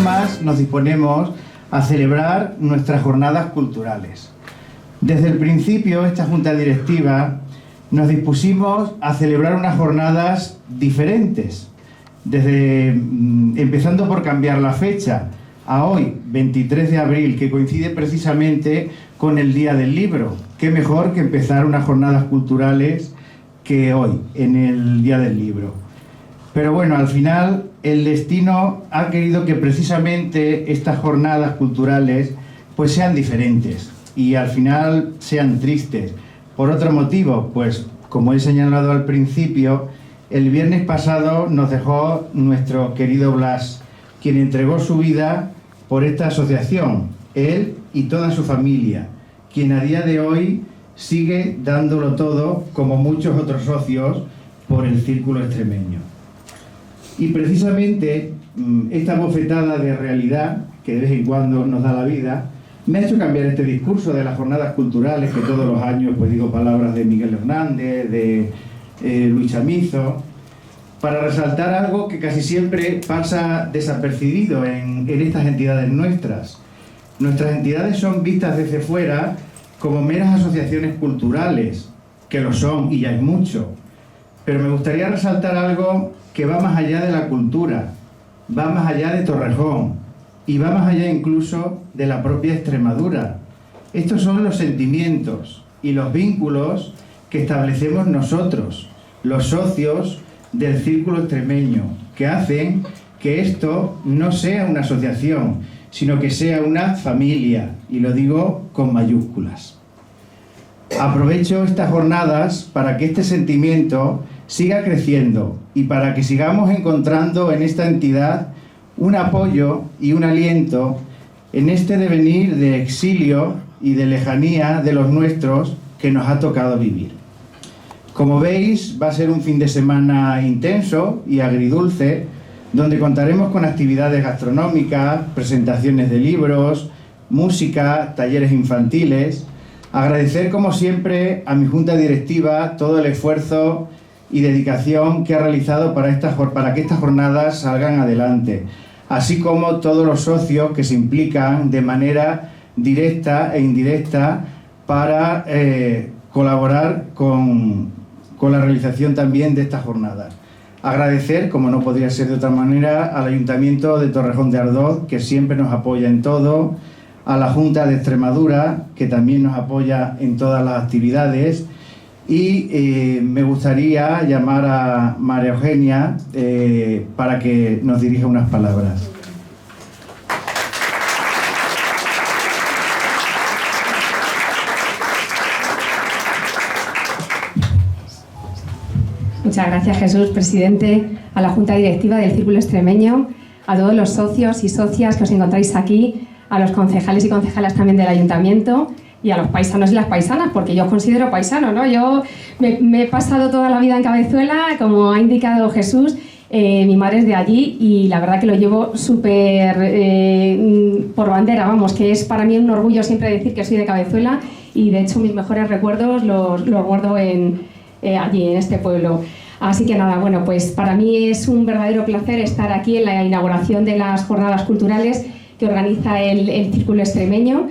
más nos disponemos a celebrar nuestras jornadas culturales. Desde el principio, esta Junta Directiva nos dispusimos a celebrar unas jornadas diferentes, empezando por cambiar la fecha a hoy, 23 de abril, que coincide precisamente con el Día del Libro. Qué mejor que empezar unas jornadas culturales que hoy, en el Día del Libro. Pero bueno, al final el destino ha querido que precisamente estas jornadas culturales pues sean diferentes y al final sean tristes. Por otro motivo, pues como he señalado al principio, el viernes pasado nos dejó nuestro querido Blas, quien entregó su vida por esta asociación, él y toda su familia, quien a día de hoy sigue dándolo todo, como muchos otros socios, por el Círculo Extremeño. Y precisamente esta bofetada de realidad, que de vez en cuando nos da la vida, me ha hecho cambiar este discurso de las jornadas culturales, que todos los años pues digo palabras de Miguel Hernández, de Luis Chamizo, para resaltar algo que casi siempre pasa desapercibido en estas entidades nuestras. Nuestras entidades son vistas desde fuera como meras asociaciones culturales, que lo son y ya es mucho, pero me gustaría resaltar algo que va más allá de la cultura, va más allá de Torrejón y va más allá incluso de la propia Extremadura. Estos son los sentimientos y los vínculos que establecemos nosotros, los socios del Círculo Extremeño, que hacen que esto no sea una asociación, sino que sea una familia, y lo digo con mayúsculas. Aprovecho estas jornadas para que este sentimiento siga creciendo y para que sigamos encontrando en esta entidad un apoyo y un aliento en este devenir de exilio y de lejanía de los nuestros que nos ha tocado vivir. Como veis, va a ser un fin de semana intenso y agridulce, donde contaremos con actividades gastronómicas, presentaciones de libros, música, talleres infantiles. Agradecer, como siempre, a mi Junta Directiva todo el esfuerzo y dedicación que ha realizado para que estas jornadas salgan adelante, así como todos los socios que se implican de manera directa e indirecta para colaborar con la realización también de estas jornadas. Agradecer, como no podría ser de otra manera, al Ayuntamiento de Torrejón de Ardoz, que siempre nos apoya en todo, a la Junta de Extremadura, que también nos apoya en todas las actividades, y me gustaría llamar a María Eugenia para que nos dirija unas palabras. Muchas gracias, Jesús, presidente, a la Junta Directiva del Círculo Extremeño, a todos los socios y socias que os encontráis aquí, a los concejales y concejalas también del Ayuntamiento y a los paisanos y las paisanas, porque yo os considero paisano, ¿no? Yo me he pasado toda la vida en Cabezuela, como ha indicado Jesús, mi madre es de allí y la verdad que lo llevo súper por bandera, vamos, que es para mí un orgullo siempre decir que soy de Cabezuela y de hecho mis mejores recuerdos los guardo allí, en este pueblo. Así que nada, bueno, pues para mí es un verdadero placer estar aquí en la inauguración de las jornadas culturales que organiza el Círculo Extremeño,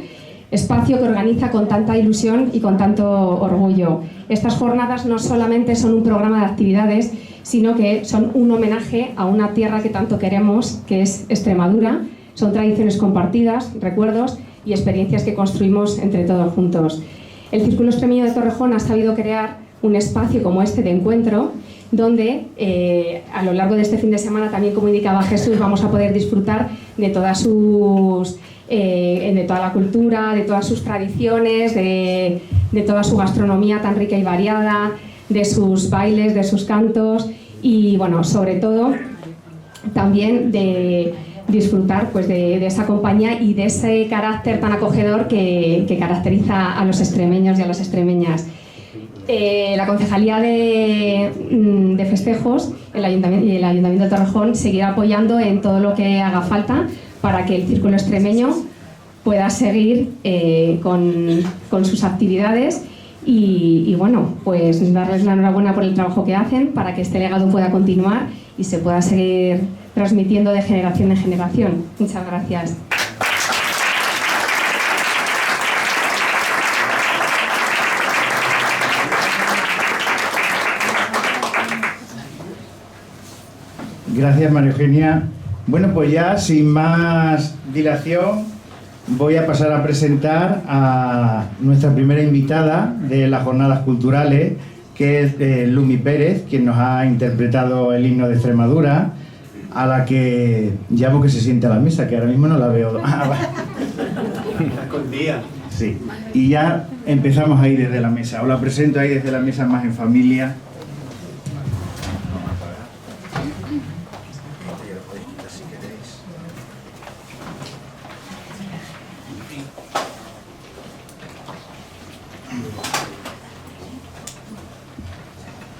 espacio que organiza con tanta ilusión y con tanto orgullo. Estas jornadas no solamente son un programa de actividades, sino que son un homenaje a una tierra que tanto queremos, que es Extremadura. Son tradiciones compartidas, recuerdos y experiencias que construimos entre todos juntos. El Círculo Extremeño de Torrejón ha sabido crear un espacio como este de encuentro, donde a lo largo de este fin de semana, también como indicaba Jesús, vamos a poder disfrutar de todas sus de toda la cultura, de todas sus tradiciones, de toda su gastronomía tan rica y variada, de sus bailes, de sus cantos y bueno, sobre todo también de disfrutar pues de esa compañía y de ese carácter tan acogedor que caracteriza a los extremeños y a las extremeñas. La Concejalía de Festejos y el Ayuntamiento de Torrejón seguirá apoyando en todo lo que haga falta para que el Círculo Extremeño pueda seguir con sus actividades y bueno, pues darles la enhorabuena por el trabajo que hacen para que este legado pueda continuar y se pueda seguir transmitiendo de generación en generación. Muchas gracias. Gracias, María Eugenia. Bueno, pues ya sin más dilación voy a pasar a presentar a nuestra primera invitada de las jornadas culturales, que es Lumi Pérez, quien nos ha interpretado el himno de Extremadura, a la que llamo que se siente a la mesa, que ahora mismo no la veo. Sí. Y ya empezamos ahí desde la mesa. Os la presento ahí desde la mesa, más en familia.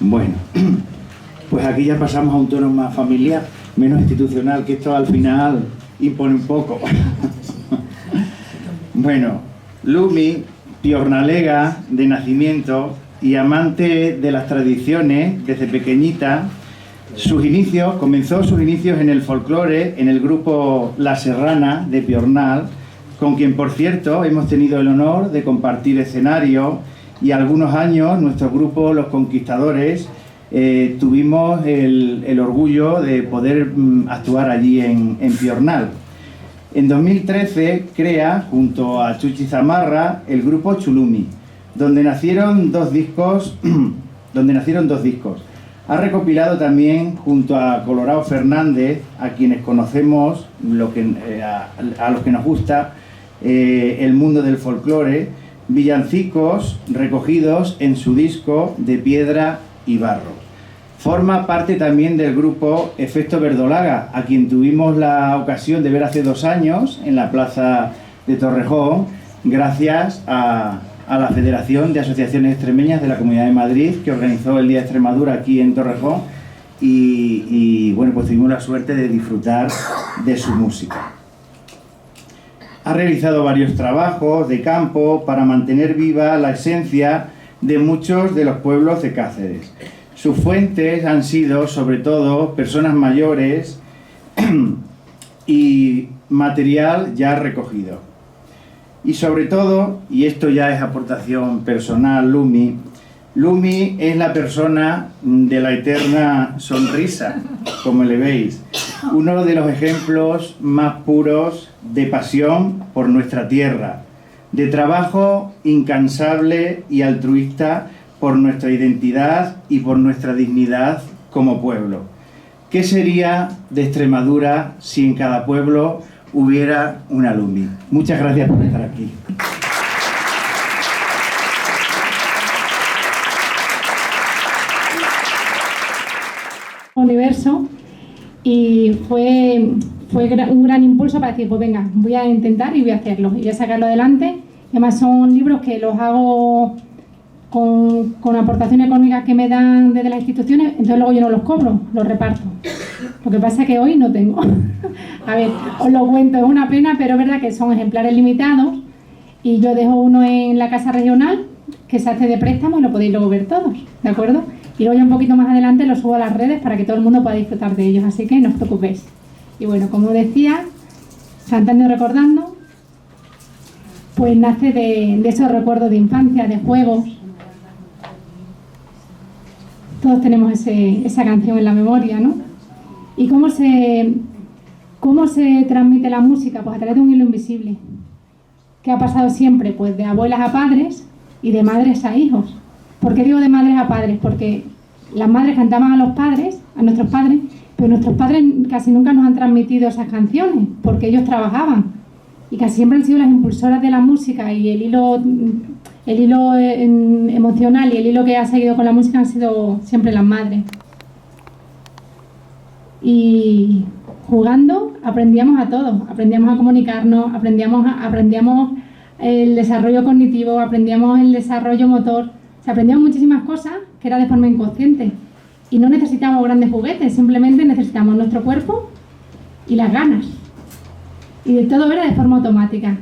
Bueno, pues aquí ya pasamos a un tono más familiar, menos institucional, que esto al final impone un poco. Bueno, Lumi, piornalega de nacimiento y amante de las tradiciones desde pequeñita, comenzó sus inicios en el folclore, en el grupo La Serrana de Piornal, con quien, por cierto, hemos tenido el honor de compartir escenario. Y algunos años nuestro grupo, Los Conquistadores, tuvimos el orgullo de poder actuar allí en Piornal. En 2013 crea, junto a Chuchi Zamarra, el grupo Chulumi, donde nacieron dos discos. Ha recopilado también, junto a Colorado Fernández, a quienes conocemos, a los que nos gusta el mundo del folclore, villancicos recogidos en su disco De Piedra y Barro. Forma parte también del grupo Efecto Verdolaga, a quien tuvimos la ocasión de ver hace 2 años en la plaza de Torrejón, gracias a la Federación de Asociaciones Extremeñas de la Comunidad de Madrid, que organizó el Día de Extremadura aquí en Torrejón, y bueno, pues tuvimos la suerte de disfrutar de su música. Ha realizado varios trabajos de campo para mantener viva la esencia de muchos de los pueblos de Cáceres. Sus fuentes han sido, sobre todo, personas mayores y material ya recogido. Y sobre todo, y esto ya es aportación personal, Lumi es la persona de la eterna sonrisa, como le veis. Uno de los ejemplos más puros de pasión por nuestra tierra, de trabajo incansable y altruista por nuestra identidad y por nuestra dignidad como pueblo. ¿Qué sería de Extremadura si en cada pueblo hubiera una Lumi? Muchas gracias por estar aquí. Universo, y fue un gran impulso para decir, pues venga, voy a intentar y voy a hacerlo y voy a sacarlo adelante. Y además son libros que los hago con aportaciones económicas que me dan desde las instituciones, entonces luego yo no los cobro, los reparto. Lo que pasa es que hoy no tengo. A ver, os lo cuento, es una pena, pero es verdad que son ejemplares limitados y yo dejo uno en la casa regional que se hace de préstamo y lo podéis luego ver todos, ¿de acuerdo? Y luego ya un poquito más adelante lo subo a las redes para que todo el mundo pueda disfrutar de ellos, así que no os preocupéis. Y bueno, como decía, Cantando y Recordando, pues nace de esos recuerdos de infancia, de juegos. Todos tenemos esa canción en la memoria, ¿no? ¿Y cómo se transmite la música? Pues a través de un hilo invisible. ¿Qué ha pasado siempre? Pues de abuelas a padres y de madres a hijos. ¿Por qué digo de madres a padres? Porque las madres cantaban a los padres, a nuestros padres, pero nuestros padres casi nunca nos han transmitido esas canciones, porque ellos trabajaban. Y casi siempre han sido las impulsoras de la música y el hilo emocional y el hilo que ha seguido con la música han sido siempre las madres. Y jugando aprendíamos a todo, aprendíamos a comunicarnos, aprendíamos el desarrollo cognitivo, aprendíamos el desarrollo motor. Se aprendían muchísimas cosas que era de forma inconsciente y no necesitamos grandes juguetes, simplemente necesitamos nuestro cuerpo y las ganas. Y de todo era de forma automática.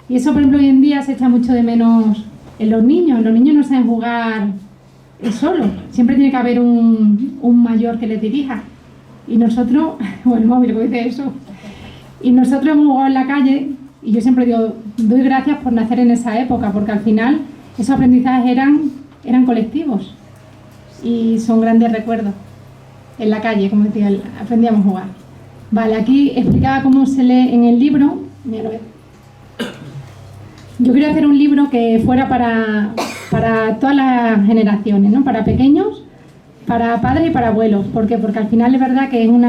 Y eso, por ejemplo, hoy en día se echa mucho de menos en los niños. Los niños no saben jugar solos, siempre tiene que haber un mayor que les dirija. Y nosotros, o el móvil, que dice eso, y nosotros hemos jugado en la calle, y yo siempre digo, doy gracias por nacer en esa época, porque al final esos aprendizajes eran colectivos y son grandes recuerdos. En la calle, como decía, aprendíamos a jugar. Vale, aquí explicaba cómo se lee en el libro. Mira, yo quería hacer un libro que fuera para todas las generaciones, ¿no? Para pequeños, para padres y para abuelos. ¿Por qué? Porque al final es verdad que es un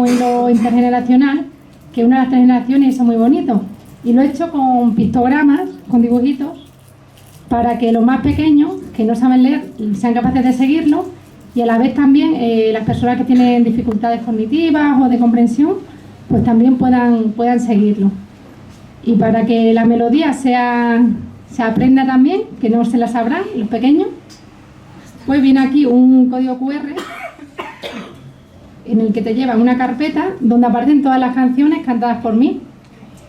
hilo intergeneracional que une a las tres generaciones y eso es muy bonito. Y lo he hecho con pictogramas, con dibujitos, para que los más pequeños, que no saben leer, sean capaces de seguirlo, y a la vez también las personas que tienen dificultades cognitivas o de comprensión, pues también puedan seguirlo. Y para que la melodía se aprenda también, que no se la sabrán los pequeños, pues viene aquí un código QR en el que te lleva una carpeta donde aparecen todas las canciones cantadas por mí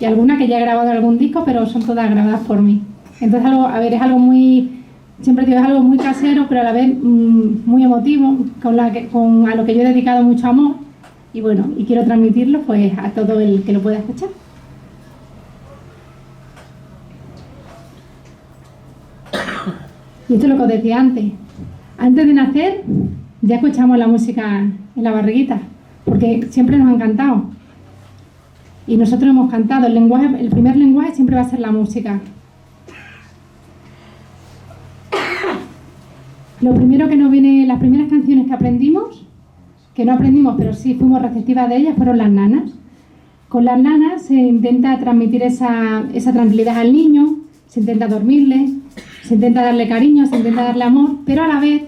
y algunas que ya he grabado en algún disco, pero son todas grabadas por mí. Entonces, es algo muy, siempre digo, es algo muy casero, pero a la vez muy emotivo, a lo que yo he dedicado mucho amor y bueno, y quiero transmitirlo pues a todo el que lo pueda escuchar. Y esto es lo que os decía antes. Antes de nacer ya escuchamos la música en la barriguita, porque siempre nos ha encantado. Y nosotros hemos cantado. El primer lenguaje siempre va a ser la música. Lo primero que nos viene, las primeras canciones que aprendimos, que no aprendimos, pero sí fuimos receptivas de ellas, fueron las nanas. Con las nanas se intenta transmitir esa tranquilidad al niño, se intenta dormirle, se intenta darle cariño, se intenta darle amor, pero a la vez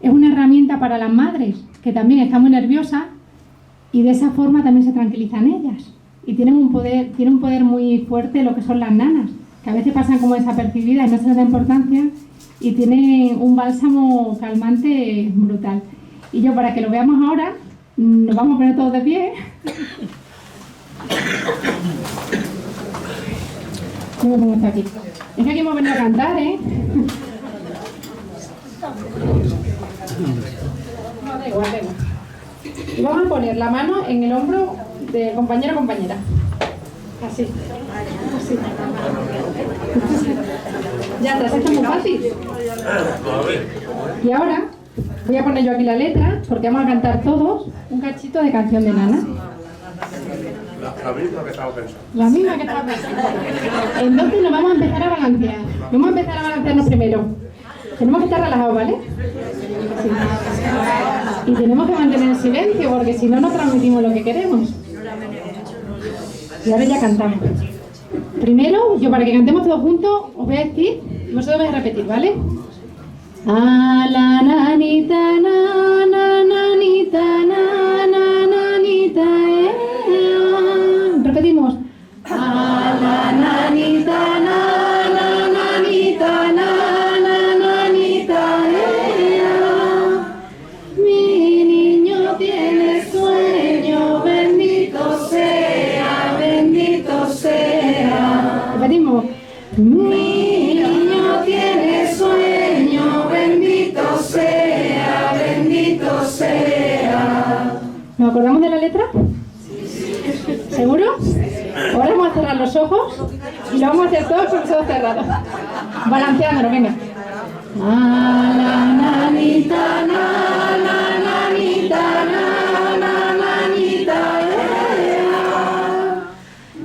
es una herramienta para las madres, que también están muy nerviosas y de esa forma también se tranquilizan ellas. Y tienen un poder muy fuerte lo que son las nanas, que a veces pasan como desapercibidas y no se les da importancia y tienen un bálsamo calmante brutal. Y yo, para que lo veamos ahora, nos vamos a poner todos de pie. Yo me pongo esto aquí. Es que aquí hemos venido a cantar, ¿eh? No, da igual. Y vamos a poner la mano en el hombro del compañero o compañera. Así. Ya está, esto es muy fácil. Y ahora voy a poner yo aquí la letra, porque vamos a cantar todos un cachito de Canción de Nana. La misma que estaba pensando. La misma que estaba pensando. Entonces nos vamos a empezar a balancear. Vamos a empezar a balancearnos primero. Tenemos que estar relajados, ¿vale? Sí. Y tenemos que mantener el silencio, porque si no, no transmitimos lo que queremos. Y ahora ya cantamos. Primero, yo para que cantemos todos juntos, os voy a decir, vosotros vais a repetir, ¿vale? A la nanita, na, na, nanita, na, na, nanita, Repetimos. A la nanita, na, na, nanita, na, na, nanita, Mi niño tiene sueño, bendito sea, bendito sea. Repetimos. Mi niño tiene sueño, bendito sea, bendito sea. ¿Nos acordamos de la letra? ¿Seguro? Ahora vamos a cerrar los ojos y lo vamos a hacer todos con los ojos cerrados. Balanceándonos, venga. Na, na, nanita, na, na, nanita, na, na, nanita,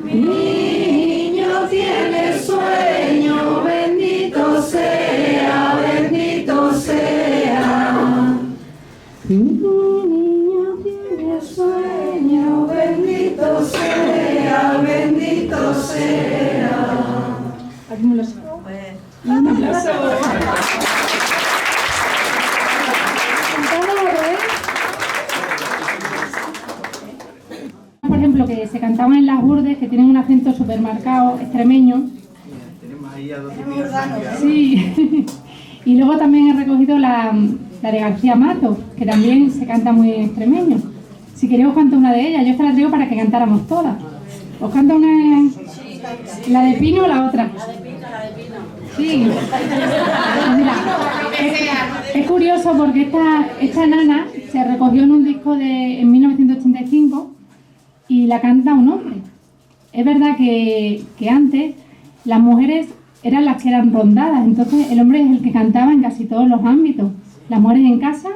Mi niño tiene sueño, bendito sea, bendito sea. Mi niño tiene sueño, bendito sea, bendito sea. Aquí me lo sé. Un aplauso. Por ejemplo, que se cantaban en las urdes, que tienen un acento súper marcado, extremeño. Tenemos ahí a dos. Sí. Y luego también he recogido la de García Mato, que también se canta muy extremeño. Si queréis os canto una de ellas, yo esta la traigo para que cantáramos todas. ¿Os canto una? ¿La de Pino o la otra? Sí. Mira, es curioso porque esta nana se recogió en un disco en 1985 y la canta un hombre. Es verdad que antes las mujeres eran las que eran rondadas, entonces el hombre es el que cantaba en casi todos los ámbitos. Las mujeres en casa,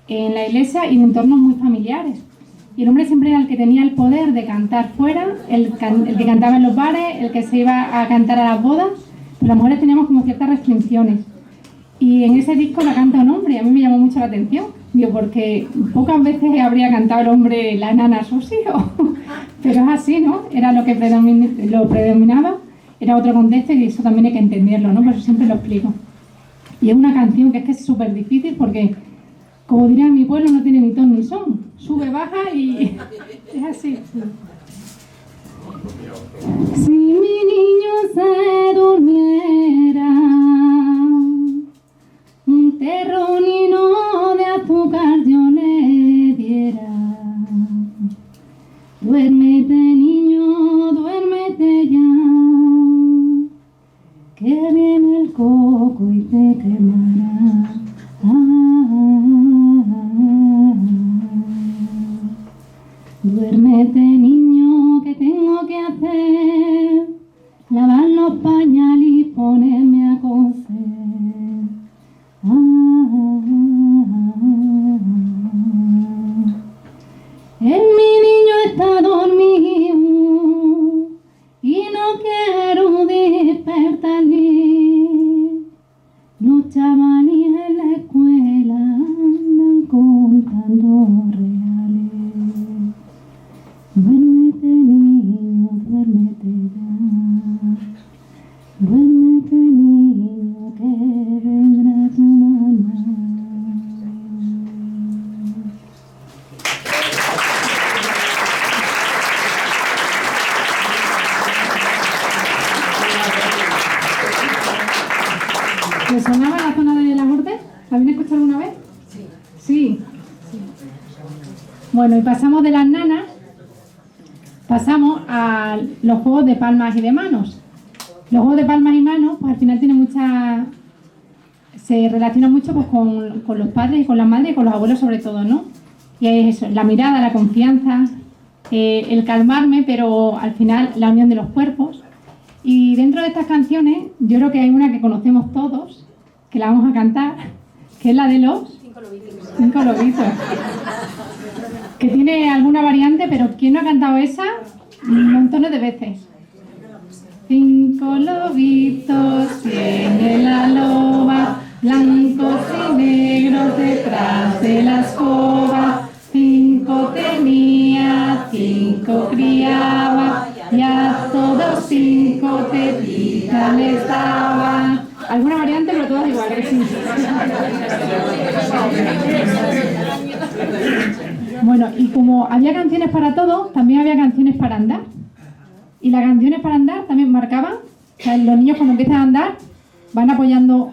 en la iglesia y en entornos muy familiares. Y el hombre siempre era el que tenía el poder de cantar fuera, el que cantaba en los bares, el que se iba a cantar a las bodas. Pero las mujeres teníamos como ciertas restricciones. Y en ese disco la canta un hombre y a mí me llamó mucho la atención. Digo, porque pocas veces habría cantado el hombre la nana a sus hijos. Pero es así, ¿no? Era lo que lo predominaba, era otro contexto y eso también hay que entenderlo, ¿no? Por eso siempre lo explico. Y es una canción que es súper difícil porque, como diría en mi pueblo, no tiene ni ton ni son. Sube, baja y es así. Si mi niño se durmiera, un terronino de azúcar yo le diera. Duérmete, niño, duérmete ya, que viene el coco y te quemará. Duérmete, niño, que tengo que hacer, lavar los pañales y ponerme a coser. Mi niño está dormido y no quiero despertarle. Los chavales en la escuela andan contando reales. Duérmete, niño, duérmete ya. Duérmete, niño, que vendrá tu mamá. ¿Les sonaba la zona de la Urde? ¿La habéis escuchado alguna vez? Sí. Bueno, y pasamos de las nanas, pasamos a los juegos de palmas y de manos. Los juegos de palmas y manos, pues al final se relacionan mucho pues, con los padres y con las madres y con los abuelos sobre todo, ¿no? Y es eso, la mirada, la confianza, el calmarme, pero al final la unión de los cuerpos. Y dentro de estas canciones, yo creo que hay una que conocemos todos, que la vamos a cantar, que es la de los 5 lobitos. Que tiene alguna variante, pero ¿quién no ha cantado esa? Montones de veces. 5 lobitos tiene la loba, blancos y negros detrás de la escoba. 5 tenía, 5 criaba, y a todos 5 tetitas les daba. Alguna variante, pero todas iguales. Sí. Bueno, y como había canciones para todo, también había canciones para andar. Y las canciones para andar también marcaban, o sea, los niños cuando empiezan a andar van apoyando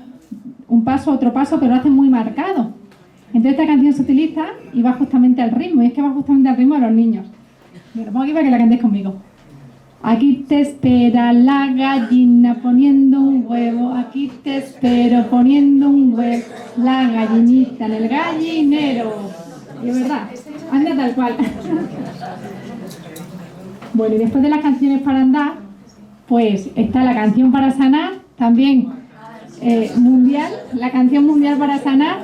un paso, otro paso, pero lo hacen muy marcado. Entonces esta canción se utiliza y va justamente al ritmo, y es que va justamente al ritmo de los niños. Me lo pongo aquí para que la cantéis conmigo. Aquí te espera la gallina poniendo un huevo, aquí te espero poniendo un huevo, la gallinita en el gallinero. Y es verdad, anda tal cual. Bueno, y después de las canciones para andar, pues está la canción para sanar, también mundial, la canción mundial para sanar,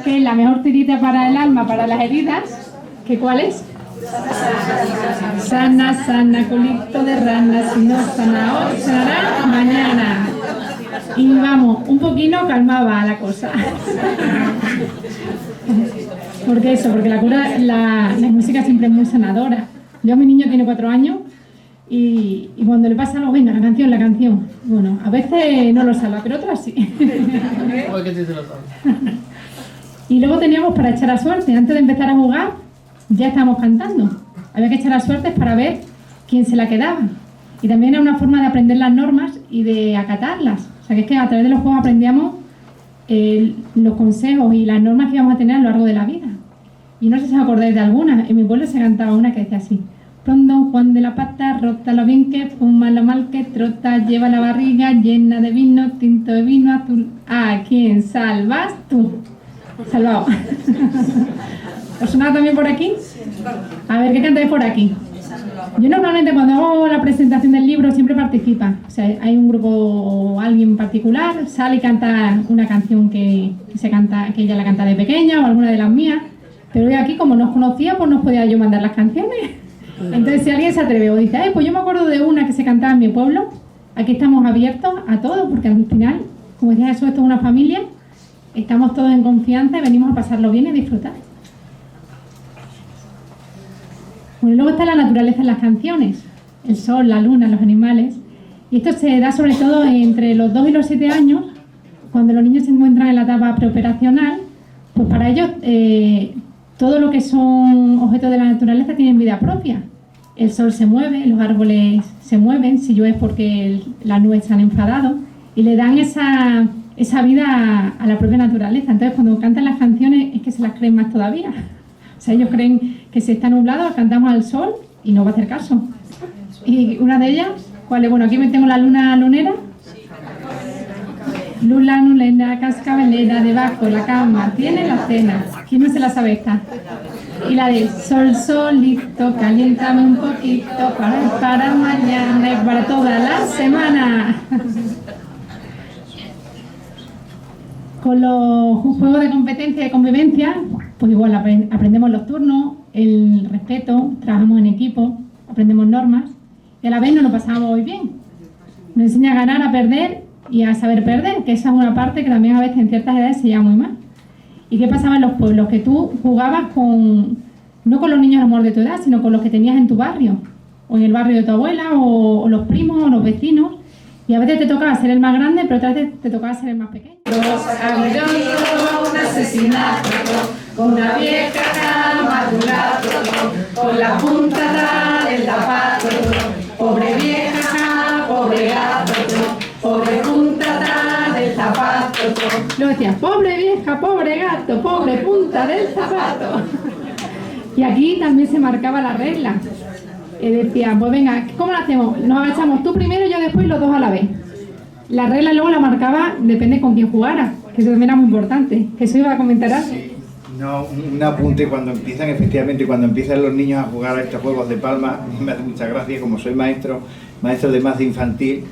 que es la mejor tirita para el alma, para las heridas, que ¿cuál es? Sana, sana, culito de rana, si no sana hoy, sanará mañana. Y vamos, un poquito calmaba la cosa. Porque eso, porque la música siempre es muy sanadora. Yo, mi niño tiene 4 años y cuando le pasa algo, venga, la canción. Bueno, a veces no lo salva, pero otras sí. Y luego teníamos para echar a suerte. Antes de empezar a jugar, ya estábamos cantando. Había que echar a suertes para ver quién se la quedaba. Y también era una forma de aprender las normas y de acatarlas. O sea, que es que a través de los juegos aprendíamos los consejos y las normas que íbamos a tener a lo largo de la vida. Y no sé si os acordáis de alguna. En mi pueblo se cantaba una que decía así: Pronto Juan de la pata, rota lo bien que fuma, lo mal que trota, lleva la barriga llena de vino, tinto de vino azul. ¿A quién salvas tú? Salvado. ¿Os suena también por aquí? A ver, ¿qué cantáis por aquí? Yo normalmente cuando hago la presentación del libro siempre participa. O sea, hay un grupo o alguien en particular, sale y canta una canción que ella la canta de pequeña o alguna de las mías. Pero hoy aquí, como no os conocía, pues no os podía yo mandar las canciones. Entonces, si alguien se atreve o dice, ay, pues yo me acuerdo de una que se cantaba en mi pueblo, aquí estamos abiertos a todo, porque al final, como decía Jesús, esto es una familia, estamos todos en confianza y venimos a pasarlo bien y disfrutar. Bueno, luego está la naturaleza en las canciones, el sol, la luna, los animales. Y esto se da sobre todo entre los 2 y los 7 años, cuando los niños se encuentran en la etapa preoperacional, pues para ellos todo lo que son objetos de la naturaleza tienen vida propia. El sol se mueve, los árboles se mueven, si llueve es porque las nubes se han enfadado, y le dan esa vida a la propia naturaleza. Entonces cuando cantan las canciones es que se las creen más todavía. O sea, ellos creen que si está nublado cantamos al sol y no va a hacer caso. Y una de ellas, ¿cuál es? Bueno, aquí me tengo la luna lunera. Luna lunera, cascabelera, debajo de la cama, tiene la cena. ¿Quién no se la sabe esta? Y la de sol solito, caliéntame un poquito para mañana y para toda la semana. Con los juegos de competencia y de convivencia, pues igual aprendemos los turnos, el respeto, trabajamos en equipo, aprendemos normas y a la vez nos lo pasamos muy bien. Nos enseña a ganar, a perder y a saber perder, que esa es una parte que también a veces en ciertas edades se lleva muy mal. ¿Y qué pasaba en los pueblos? Que tú jugabas no con los niños a lo mejor de tu edad, sino con los que tenías en tu barrio, o en el barrio de tu abuela, o los primos, o los vecinos. Y a veces te tocaba ser el más grande, pero otras veces te tocaba ser el más pequeño. Un asesinato, con una vieja madurada, con la punta del zapato. Pobre vieja, pobre gato, pobre punta del zapato. Luego decías, pobre vieja, pobre gato, pobre punta del zapato. Y aquí también se marcaba la regla. Decía, pues venga, ¿cómo lo hacemos? Nos agachamos tú primero y yo después, los dos a la vez. La regla luego la marcaba, depende con quién jugara, que eso también era muy importante. ¿Eso iba a comentar algo? Sí. No, un apunte, cuando empiezan los niños a jugar a estos juegos de palma, me hace mucha gracia, como soy maestro de mazo infantil,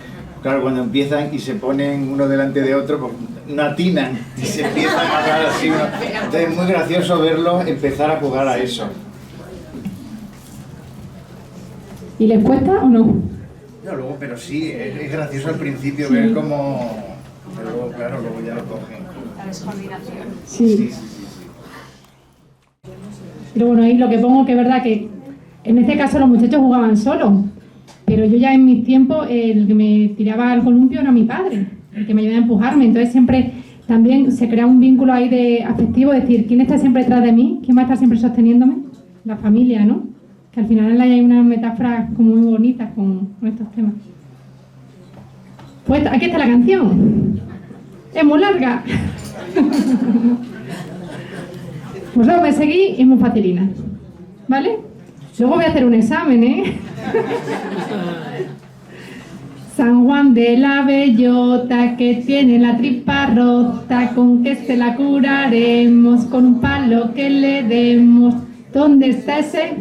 claro, cuando empiezan y se ponen uno delante de otro, pues no atinan y se empiezan a jugar así. Entonces es muy gracioso verlos empezar a jugar a eso. ¿Y les cuesta o no? No, luego, pero sí, es gracioso al principio ver cómo... Pero luego, claro, luego ya lo cogen. La descoordinación. Sí. Pero bueno, ahí lo que pongo que es verdad que en este caso los muchachos jugaban solos, pero yo ya en mis tiempos el que me tiraba al columpio era mi padre, el que me ayudaba a empujarme. Entonces siempre también se crea un vínculo ahí de afectivo, es decir, ¿quién está siempre detrás de mí? ¿Quién va a estar siempre sosteniéndome? La familia, ¿no? Que al final hay unas metáforas como muy bonitas con estos temas. Pues aquí está la canción. Es muy larga. Pues luego me seguí y es muy facilina. ¿Vale? Luego voy a hacer un examen, ¿eh? San Juan de la Bellota, que tiene la tripa rota, con que se la curaremos, con un palo que le demos. ¿Dónde está ese?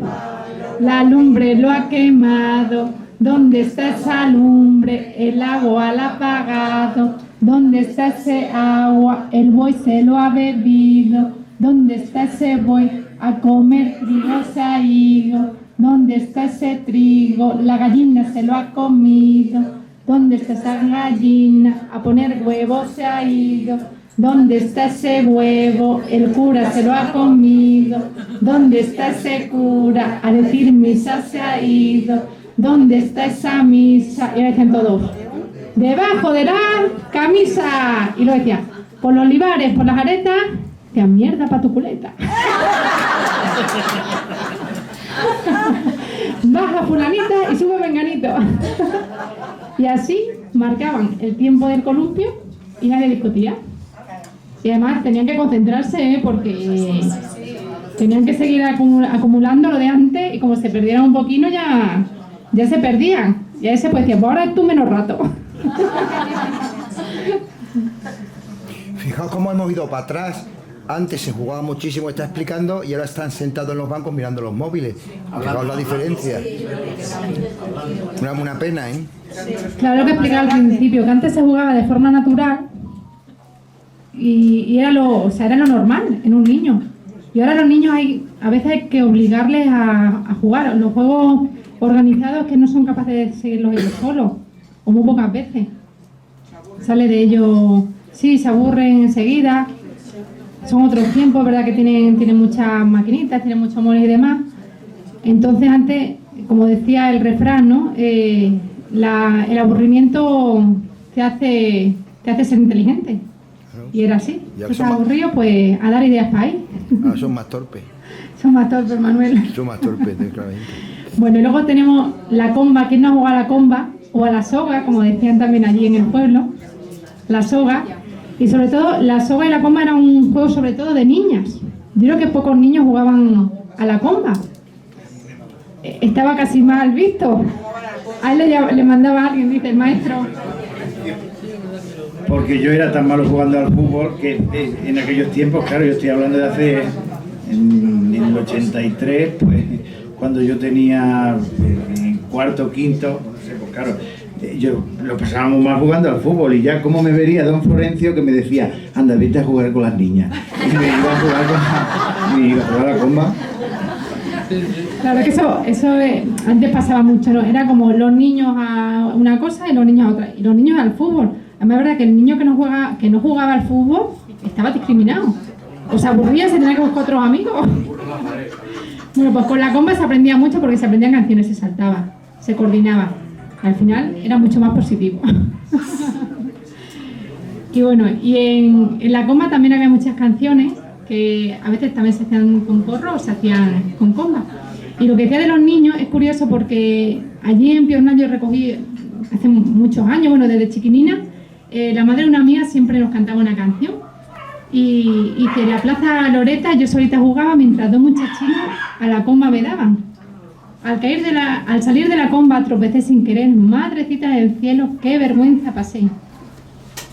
La lumbre lo ha quemado. ¿Dónde está esa lumbre? El agua la ha apagado. ¿Dónde está ese agua? El buey se lo ha bebido. ¿Dónde está ese buey? A comer trigo se ha ido. ¿Dónde está ese trigo? La gallina se lo ha comido. ¿Dónde está esa gallina? A poner huevos se ha ido. ¿Dónde está ese huevo? El cura se lo ha comido. ¿Dónde está ese cura? A decir misa se ha ido. ¿Dónde está esa misa? Y ahora dicen todos, debajo de la camisa. Y lo decía, por los olivares, por las aretas, te dan mierda pa' tu culeta. Baja fulanita y sube venganito. Y así marcaban el tiempo del columpio y nadie discutía. Y además tenían que concentrarse, porque tenían que seguir acumulando lo de antes, y como se perdieran un poquito ya se perdían. Y ahí se pues decía, pues ahora es tú menos rato. Fijaos cómo hemos ido para atrás Antes se jugaba muchísimo, está explicando, y ahora están sentados en los bancos mirando los móviles. Fijaos la diferencia. Una pena, ¿eh? Claro, que explicaba al principio, que antes se jugaba de forma natural y era lo normal en un niño. Y ahora los niños a veces hay que obligarles a jugar. Los juegos organizados que no son capaces de seguirlos ellos solos, o muy pocas veces. Sale de ellos, sí, se aburren enseguida. Son otros tiempos, ¿verdad? Que tienen muchas maquinitas, tienen muchos moles y demás. Entonces antes, como decía el refrán, ¿no? El aburrimiento te hace ser inteligente. Y era así. Si estás aburrido, pues a dar ideas para ahí. Ahora son más torpes. Son más torpes, Manuel. Son más torpes, claramente. Bueno, y luego tenemos la comba. ¿Quién no ha jugado a la comba? O a la soga, como decían también allí en el pueblo. La soga. Y sobre todo, la soga y la comba era un juego sobre todo de niñas. Yo creo que pocos niños jugaban a la comba. Estaba casi mal visto. A él le mandaba a alguien, dice el maestro. Porque yo era tan malo jugando al fútbol que en aquellos tiempos, claro, yo estoy hablando de hace, en el 83, pues cuando yo tenía cuarto, quinto, no sé, pues claro, yo lo pasábamos más jugando al fútbol y ya como me vería don Florencio que me decía, anda, vete a jugar con las niñas. Y me iba a jugar a la comba. Claro que eso antes pasaba mucho, ¿no? Era como los niños a una cosa y los niños a otra. Y los niños al fútbol. Además es verdad que el niño que no jugaba al fútbol estaba discriminado. O se aburría, se tenía que buscar otros amigos. Bueno, pues con la comba se aprendía mucho porque se aprendían canciones, se saltaba, se coordinaba. Al final era mucho más positivo. Y bueno, y en la comba también había muchas canciones que a veces también se hacían con corro o se hacían con comba. Y lo que decía de los niños es curioso porque allí en Piornal yo recogí hace muchos años, bueno, desde chiquinina, la madre de una amiga siempre nos cantaba una canción. Y que en la plaza Loreta yo solita jugaba mientras dos muchachinos a la comba me daban. Al salir de la comba tropecé sin querer, madrecita del cielo, qué vergüenza pasé.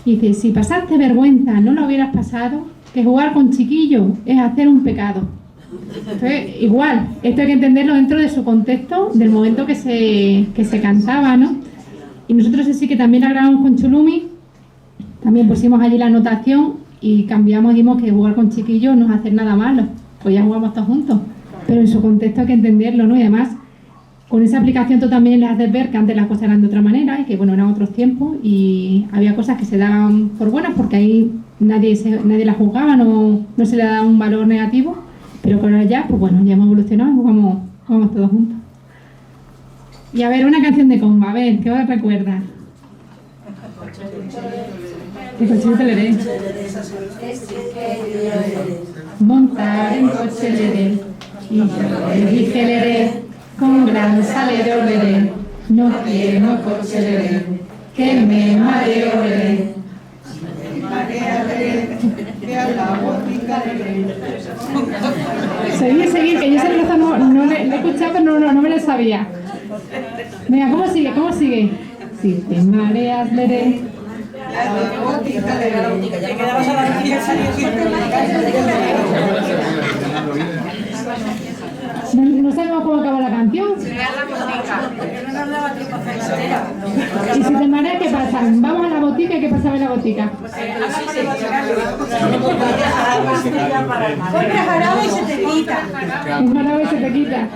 Y dice, si pasaste vergüenza, no lo hubieras pasado, que jugar con chiquillos es hacer un pecado. Entonces, igual, esto hay que entenderlo dentro de su contexto, del momento que se cantaba, ¿no? Y nosotros sí que también la grabamos con Chulumi, también pusimos allí la anotación y cambiamos, dimos que jugar con chiquillos no es hacer nada malo, pues ya jugamos todos juntos, pero en su contexto hay que entenderlo, ¿no? Y además, con esa aplicación tú también les haces ver que antes las cosas eran de otra manera y que, bueno, eran otros tiempos y había cosas que se daban por buenas porque ahí nadie las jugaba, no se le daba un valor negativo, pero que ahora ya, pues bueno, ya hemos evolucionado y jugamos todos juntos. Y a ver, una canción de comba, a ver, ¿qué os recuerda? El coche leré. Montar en coche leré y dije leré con gran salero leré. No quiero coche leré, que me mareo leré. Seguir, que yo ese trozo no le he escuchado, pero no me lo sabía. Venga, ¿cómo sigue? Si te mareas, leré. No sabemos cómo acaba la canción. Y si te mareas, ¿qué pasa? Vamos a la botica, ¿qué pasaba en la botica? Compra jarabe y se te quita. Un jarabe se te quita.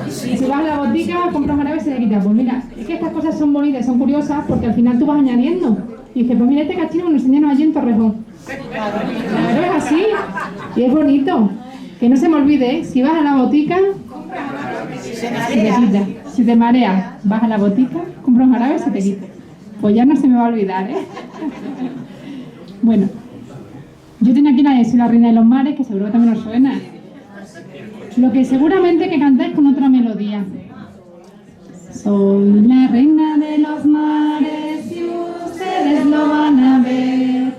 Y si vas a la botica, compras jarabe y se te quita. Pues mira, es que estas cosas son bonitas, son curiosas, porque al final tú vas añadiendo. Y dices, pues mira, este cachino nos enseñaron allí en Torrejón. Claro, es así. Y es bonito. Que no se me olvide, ¿eh? Si vas a la botica, se te quita. Si te mareas, vas a la botica, compras un jarabe y se te quita. Pues ya no se me va a olvidar, ¿eh? Bueno, yo tengo aquí Soy la reina de los mares, que seguro que también os suena. Lo que seguramente que cantáis con otra melodía. Soy la reina de los mares y ustedes lo van a ver.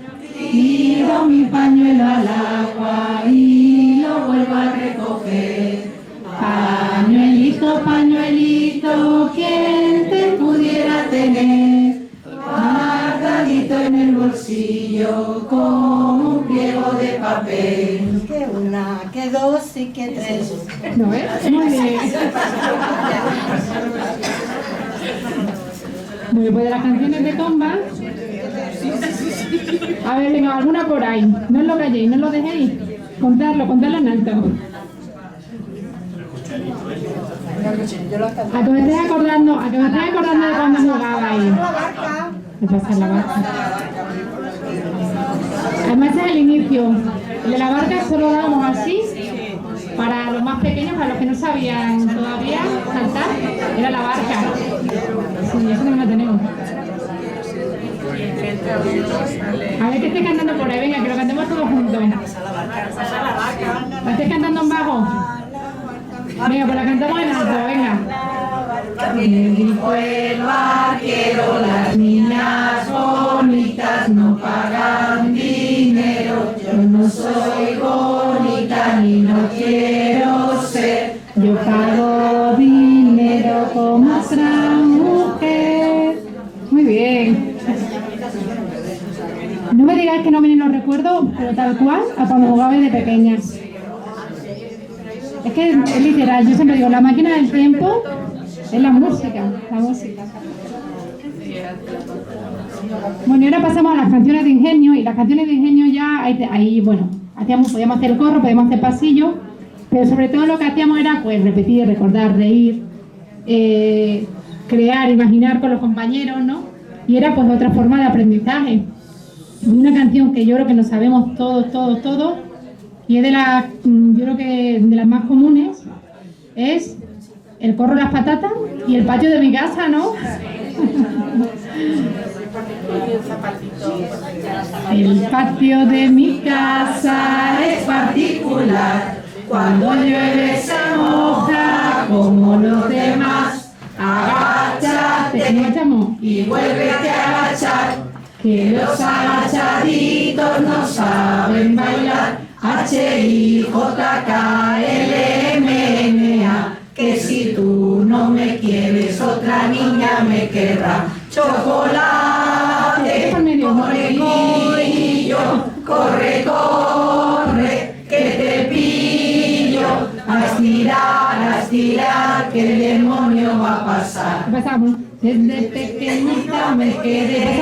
Tiro mi pañuelo al agua y lo vuelvo a recoger. Pañuelito, pañuelito, ¿quién te pudiera tener? Guardadito en el bolsillo como un pliego de papel. Que una, que dos y que tres. ¿No ves? Muy bien. Muy bien, pues de las canciones de Tomba. A ver, venga, alguna por ahí. No os lo calléis, no os lo dejéis. Contadlo en alto. A que me estéis acordando de cuando jugabais. ¿Qué pasa en la barca? Además es el inicio. El de la barca solo dábamos así. Para los más pequeños, para los que no sabían todavía saltar, era la barca. Sí, eso no lo tenemos. A ver que esté cantando por ahí, venga, que lo cantemos todos juntos. ¿La estés cantando en bajo? Venga, pues la cantamos en alto, venga. Me dijo el vaquero, las niñas bonitas no pagan dinero. Yo no soy bonita ni no quiero ser. Yo pago dinero como otra mujer. Muy bien. No me digáis que no vienen los recuerdos, pero tal cual a cuando jugabais de pequeñas. Es que es literal, yo siempre digo, la máquina del tiempo es la música, la música. Bueno, y ahora pasamos a las canciones de ingenio, y las canciones de ingenio ya, ahí bueno, podíamos hacer el corro, podíamos hacer pasillo, pero sobre todo lo que hacíamos era pues repetir, recordar, reír, crear, imaginar con los compañeros, ¿no? Y era pues otra forma de aprendizaje. Una canción que yo creo que nos sabemos todos, y es yo creo que de las más comunes, es El corro las patatas y El patio de mi casa, ¿no? El patio de mi casa es particular, cuando llueve se moja como los demás. Agáchate, y vuélvete a agachar, que los agachaditos no saben bailar. H-I-J-K-L-M-N-A, que si tú no me quieres, otra niña me querrá. Chocolate, morenillo, corre, corre, que te pillo. A estirar, que el demonio va a pasar. Pasamos. Desde pequeñita me quedé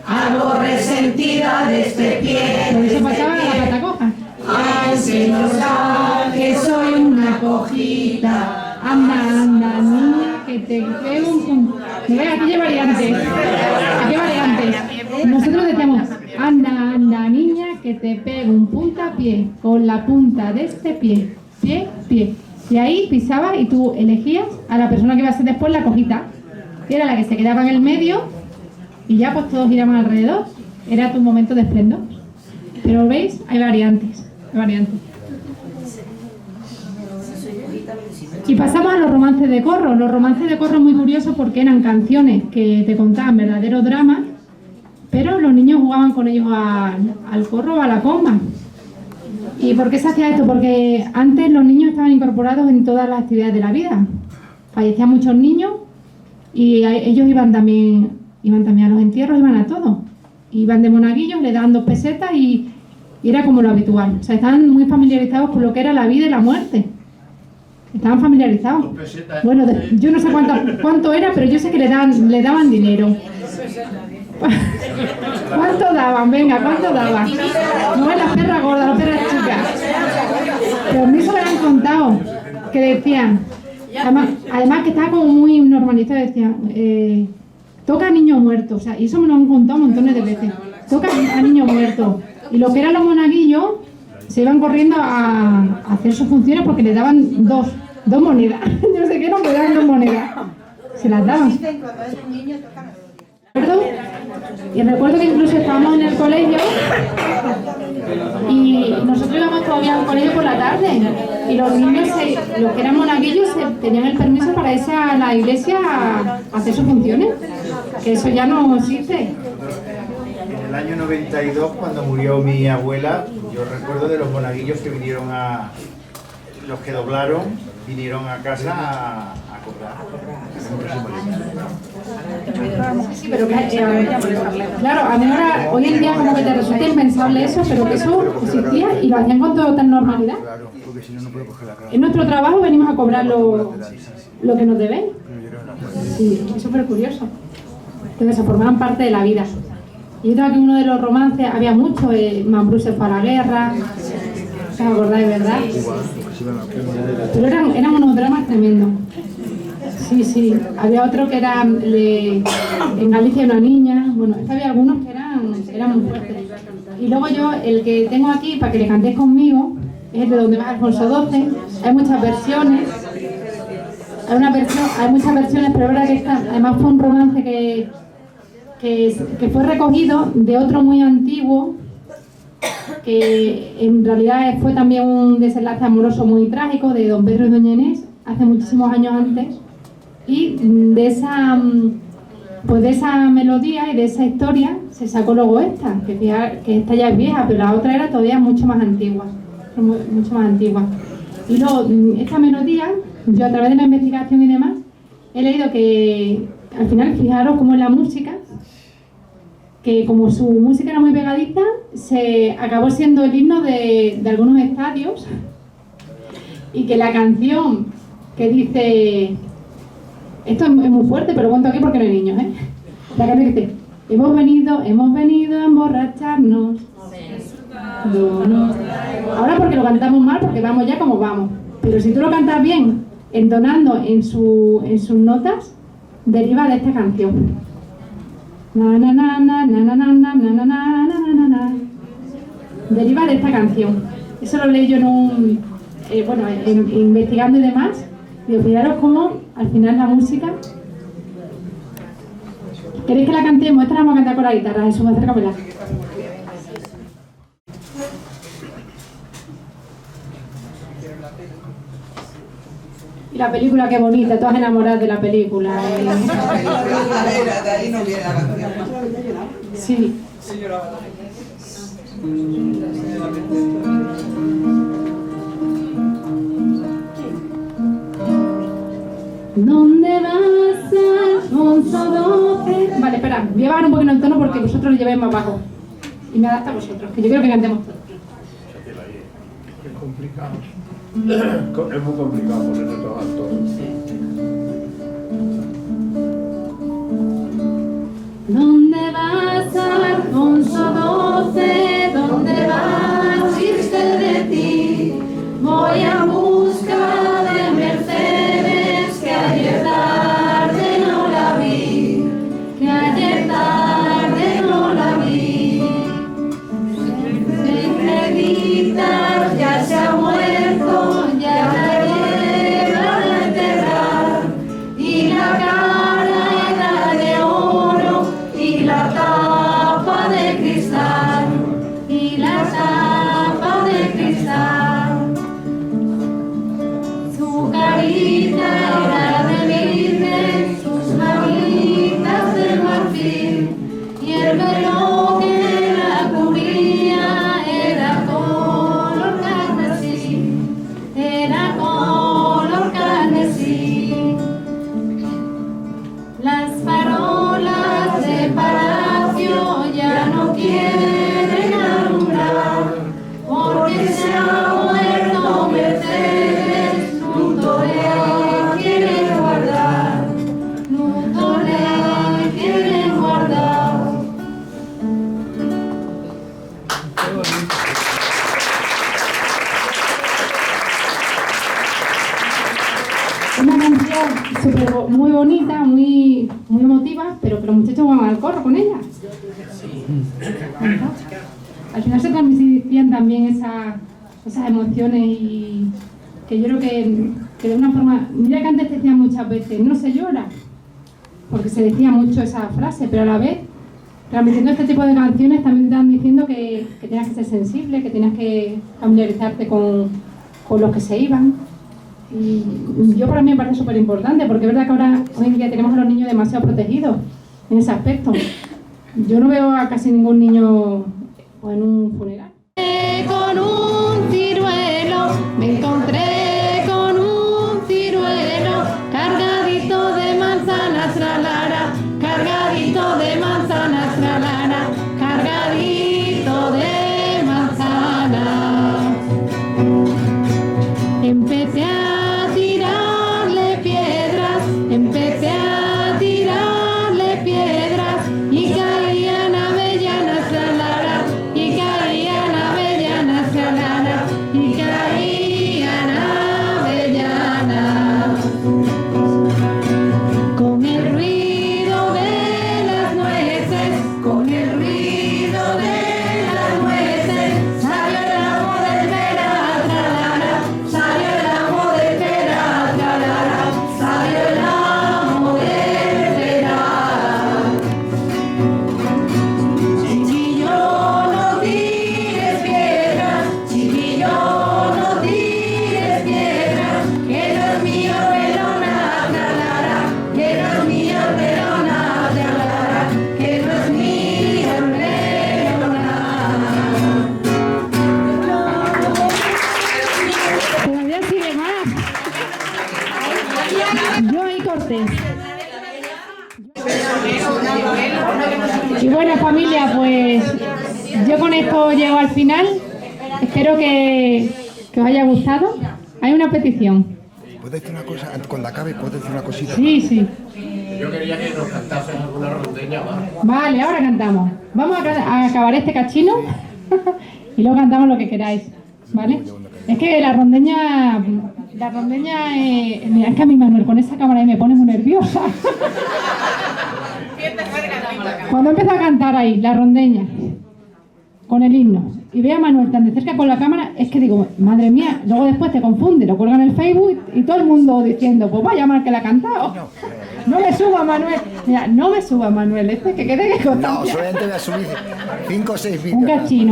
algo resentida de este pie. Por eso pasaba la pata coja. Ay, señor, que soy una cojita. Anda, niña, que te pego un punto. Mira, aquí hay variantes. Aquí hay variantes. Nosotros decíamos, anda, niña, que te pego un puntapié con la punta de este pie. Pie. Y ahí pisabas y tú elegías a la persona que iba a ser después la cojita. Y era la que se quedaba en el medio y ya pues todos giraban alrededor. Era tu momento de esplendor. Pero veis, hay variantes. Y pasamos a los romances de corro. Los romances de corro es muy curioso porque eran canciones que te contaban verdaderos dramas, pero los niños jugaban con ellos al corro o a la comba. ¿Y por qué se hacía esto? Porque antes los niños estaban incorporados en todas las actividades de la vida. Fallecían muchos niños y ellos iban también a los entierros, iban a todo. Iban de monaguillos, le daban 2 pesetas y era como lo habitual. O sea, estaban muy familiarizados con lo que era la vida y la muerte. Estaban familiarizados. Bueno, yo no sé cuánto era, pero yo sé que le daban dinero. ¿Cuánto daban? Venga, ¿cuánto daban? No es la perra gorda, la perra chica. Pero a mí eso me lo han contado, que decían, además que estaba como muy normalizado, decían, toca a niño muerto, o sea, y eso me lo han contado montones de veces, toca a niño muerto. Y lo que eran los monaguillos se iban corriendo a hacer sus funciones porque le daban dos monedas. Yo no sé qué, no, pero daban 2 monedas. Se las daban. Y recuerdo que incluso estábamos en el colegio y nosotros íbamos todavía al colegio por la tarde y los niños, los que eran monaguillos, tenían el permiso para irse a la iglesia a hacer sus funciones, que eso ya no existe. En el año 92, cuando murió mi abuela, yo recuerdo de los monaguillos que vinieron los que doblaron, vinieron a casa a cobrar. Sí, pero claro, a mí ahora, hoy en día como que te resulta impensable eso, pero que eso existía y lo hacían con toda normalidad. En nuestro trabajo venimos a cobrar lo que nos deben. Sí, es súper curioso. Entonces se formaban parte de la vida. Y yo creo que uno de los romances, había mucho, Mambrú se fue a la guerra, ¿os acordáis, verdad? Pero eran unos dramas tremendos. Sí, sí. Había otro que era en Galicia una niña. Bueno, es que había algunos que eran muy fuertes. Y luego yo, el que tengo aquí, para que le cantéis conmigo, es el de Donde va Alfonso XII. Hay muchas versiones. Hay muchas versiones, pero es verdad que esta, además fue un romance que fue recogido de otro muy antiguo, que en realidad fue también un desenlace amoroso muy trágico, de Don Pedro y Doña Inés, hace muchísimos años antes. Y de esa melodía y de esa historia se sacó luego esta, que esta ya es vieja, pero la otra era todavía mucho más antigua. Y luego, esta melodía, yo a través de la investigación y demás, he leído que, al final, fijaros cómo es la música, que como su música era muy pegadiza, se acabó siendo el himno de algunos estadios, y que la canción que dice... Esto es muy fuerte, pero cuento aquí porque no hay niños, ¿eh? La canción que dice: hemos venido a emborracharnos. No. Ahora porque lo cantamos mal, porque vamos ya como vamos. Pero si tú lo cantas bien, entonando en sus notas, deriva de esta canción. Na na na na na na na na na na na na. Deriva de esta canción. Eso lo leí yo investigando y demás. Y fijaros cómo al final la música. ¿Queréis que la cantemos? Esta la vamos a cantar con la guitarra, Jesús, acércamela. Y la película, qué bonita, todas enamoradas de la película. Sí. ¿Dónde vas, Alfonso XII? Vale, espera, voy a bajar un poquito el tono porque vosotros lo llevéis más bajo. Y me adapta a vosotros, que yo quiero que cantemos todos. Es complicado. Es muy complicado ponerlo todo alto. ¿Dónde vas, Alfonso XII? ¿Dónde vas? Irte de ti. Voy a busca de Mercedes, que ayer tarde no la vi. Que ayer tarde no la vi. Benedicta ya se ha muerto, ya la llevan a enterrar. Y la cara era de oro y la tapa de cristal. Y la tapa de cristal. Su carita era de virgen, sus manitas de marfil. Y el velo que la cubría era color carmesí. Era color carmesí. Las farolas de palacio ya no quieren alumbrar, porque se ha muerto Mercedes, luto le quieren guardar, luto le quieren guardar. Una canción muy bonita, muy emotiva, pero que los muchachos van al corro con ella. Al final se transmitían también esas emociones, y que yo creo que de una forma, mira que antes decían muchas veces, no se llora, porque se decía mucho esa frase, pero a la vez, transmitiendo este tipo de canciones, también te están diciendo que tenías que ser sensible, que tenías que familiarizarte con los que se iban. Y yo, para mí me parece súper importante, porque es verdad que ahora, hoy en día, tenemos a los niños demasiado protegidos en ese aspecto. Yo no veo a casi ningún niño en un funeral. Con un ciruelo, me encontré con un ciruelo, cargadito de manzanas, tralara, cargadito Y bueno, familia, pues yo con esto llego al final. Espero que os haya gustado. Hay una petición. ¿Puedes decir una cosa? Cuando acabe, ¿puedes decir una cosita? Sí, sí. Yo quería que nos cantases alguna rondeña más. Vale, ahora cantamos. Vamos a acabar este cachino y luego cantamos lo que queráis, ¿vale? Es que la rondeña, mira, es que a mí Manuel con esa cámara ahí me pone muy nerviosa. Cuando empieza a cantar ahí, la rondeña, con el himno, y ve a Manuel tan de cerca con la cámara, es que digo, madre mía, luego después te confunde, lo cuelgan en el Facebook y todo el mundo diciendo, pues vaya mal que la ha cantado. No me suba, Manuel. Mira, no me suba, Manuel, que quede que constancia. No, solamente voy a subir 5 o 6 vídeos.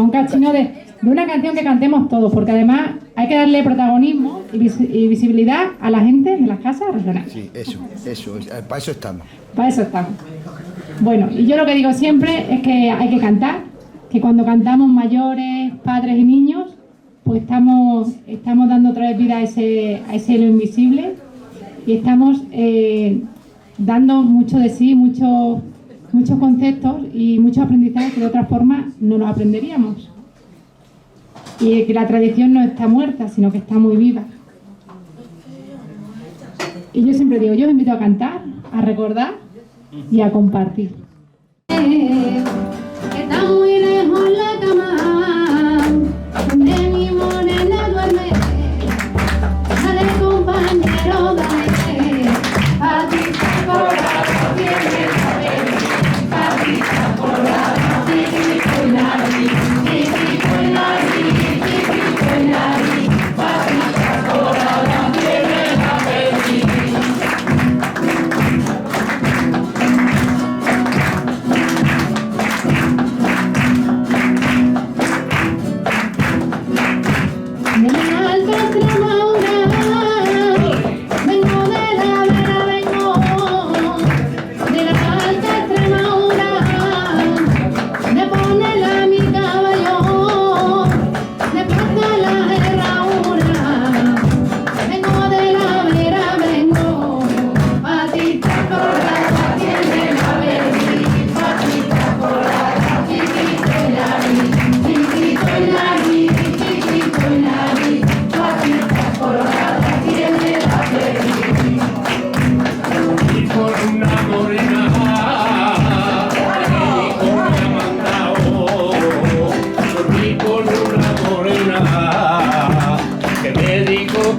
Un cachino de una canción que cantemos todos, porque además hay que darle protagonismo y visibilidad a la gente de las casas regionales. Sí, eso, para eso estamos. Para eso estamos. Bueno, y yo lo que digo siempre es que hay que cantar, que cuando cantamos mayores, padres y niños, pues estamos dando otra vez vida a ese hilo invisible y estamos dando mucho de sí, muchos conceptos y muchos aprendizajes que de otra forma no los aprenderíamos. Y que la tradición no está muerta, sino que está muy viva. Y yo siempre digo, yo os invito a cantar, a recordar y a compartir. Está muy lejos la cama donde mi morena duerme. Dale, compañero, dale, patita colorada tiene la baby, patita colorada tiene la baby, patita colorada tiene la baby.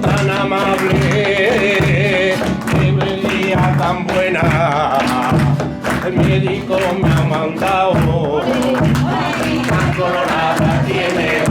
Tan amable, qué bella tan buena, el médico me ha mandado, tan colorada tiene